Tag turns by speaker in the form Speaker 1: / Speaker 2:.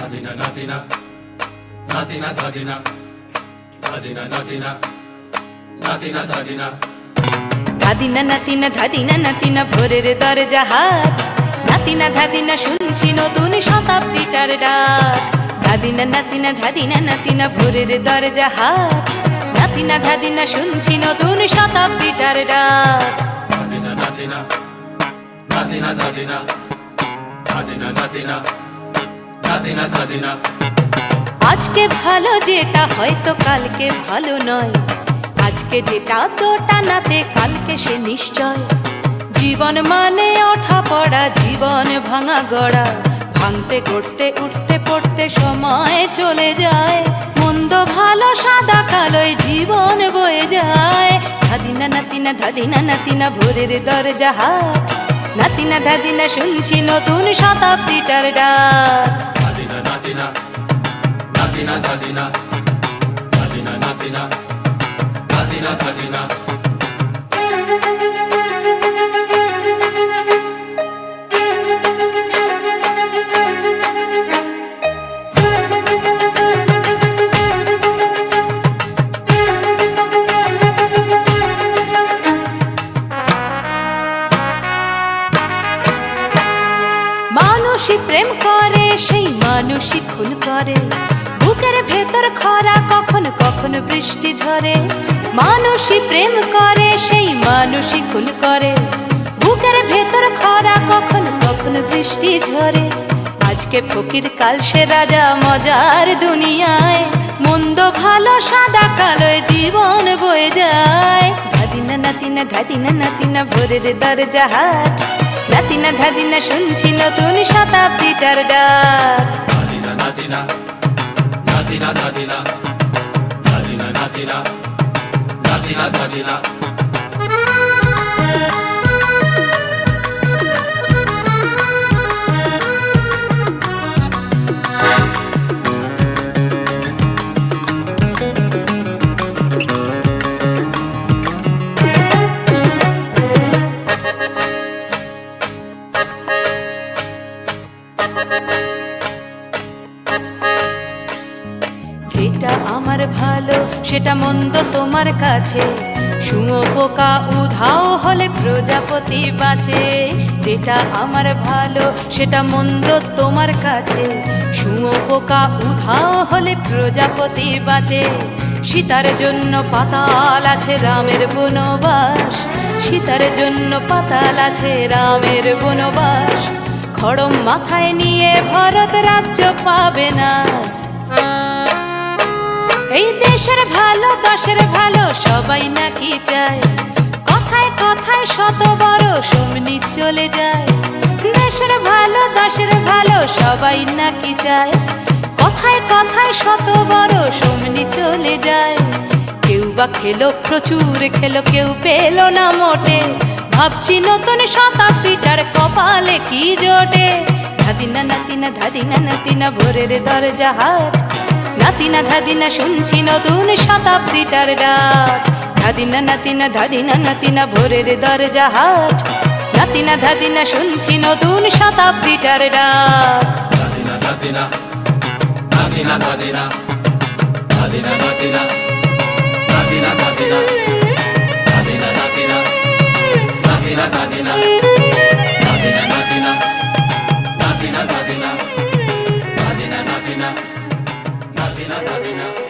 Speaker 1: Nadina, Nadina, Nadina, Nadina, Nadina, Nadina, Nadina, Nadina.
Speaker 2: ধাদিনা নাতিনা ধাদিনা নাতিনা ভোরের দরজা হাট নাতিনা ধাদিনা শুনছি নতুন শতাব্দীটার ডাক ধাদিনা নাতিনা ধাদিনা নাতিনা ভোরের দরজা হাট নাতিনা ধাদিনা শুনছি নতুন শতাব্দীটার ডাক
Speaker 1: Nadina, Nadina, Nadina, Nadina, Nadina, Nadina, Nadina, Nadina.
Speaker 2: আজকে ভালো যেটা হয়তো কালকে ভালো নয় আজকে যেটা তোটা নাতে কালকে সে নিশ্চয় জীবন মানে ওঠা পড়া জীবন ভাঙা গড়া ভাঙতে গড়তে উঠতে পড়তে সময় চলে যায় মন্দ ভালো সাদা কালোয় জীবন বয়ে যায় ধাদিনা নাতিনা ধাদিনা নাতিনা ভোরের দরজা হাট নাতিনা ধাদিনা শুনছি নতুন শতাব্দীটার ডাক
Speaker 1: Nadina, Nadina, Nadina, Nadina, Nadina, Nadina, Nadina, Nadina.
Speaker 2: মানুষই প্রেম করে সেই মানুষই খুন করে বুকের ভেতর খরা কখনো কখনো বৃষ্টি ঝরে মানুষই প্রেম করে সেই মানুষই খুন করে বুকের ভেতর খরা কখনো কখনো বৃষ্টি ঝরে আজকে ফকির কাল সে রাজা মজার দুনিয়ায় মন্দ ভালো সাদা কালোয় জীবন বয়ে যায় ধাদিনা নাতিনা ধাদিনা নাতিনা ভোরের দরজা হাট নাতিনা ধাদিনা শুনছি নতুন শতাব্দীটার ডাক
Speaker 1: Nadina, Nadina, Nadina, Nadina, Nadina, Nadina, Nadina, Nadina.
Speaker 2: যেটা আমার ভালো সেটা মন্দ তোমার কাছে শুঁয়োপোকা উধাও হলে প্রজাপতি বাঁচে যেটা আমার ভালো সেটা মন্দ তোমার কাছে শুঁয়োপোকা উধাও হলে প্রজাপতি বাঁচে সীতার জন্য পাতাল আছে রামের বনবাস সীতার জন্য পাতাল আছে রামের বনবাস খড়ম মাথায় নিয়ে ভরত রাজ্য পাবে না এই দেশের ভালো দশের ভালো সবাই নাকি চায় কথায় কথায় শত বড় সমনি চলে যায় দেশের ভালো দশের ভালো সবাই নাকি চায় কথায় কথায় শত বড় সমনি চলে যায় কেউ বা খেলো প্রচুর খেলো কেউ পেল না মোটে ভাবছি নতুন শতাব্দীটার কপালে কি জোটে ধাদিনা নাতিনা ধাদিনা নাতিনা ভোরের দরজা হাট নাতিনা ধাদিনা শুনছি নতুন শতাব্দীটার ডাক ধাদিনা নাতিনা ধাদিনা নাতিনা ভোরের দরজা হাট নাতিনা ধাদিনা শুনছি নতুন শতাব্দীটার ডাক
Speaker 1: Nadina, Nadina, Nadina, Nadina, Nadina, Nadina, Nadina, Nadina, Nadina, Nadina, Nadina, Nadina, Nadina, Nadina, Nadina, Nadina, Nadina, Nadina, Nadina, Nadina.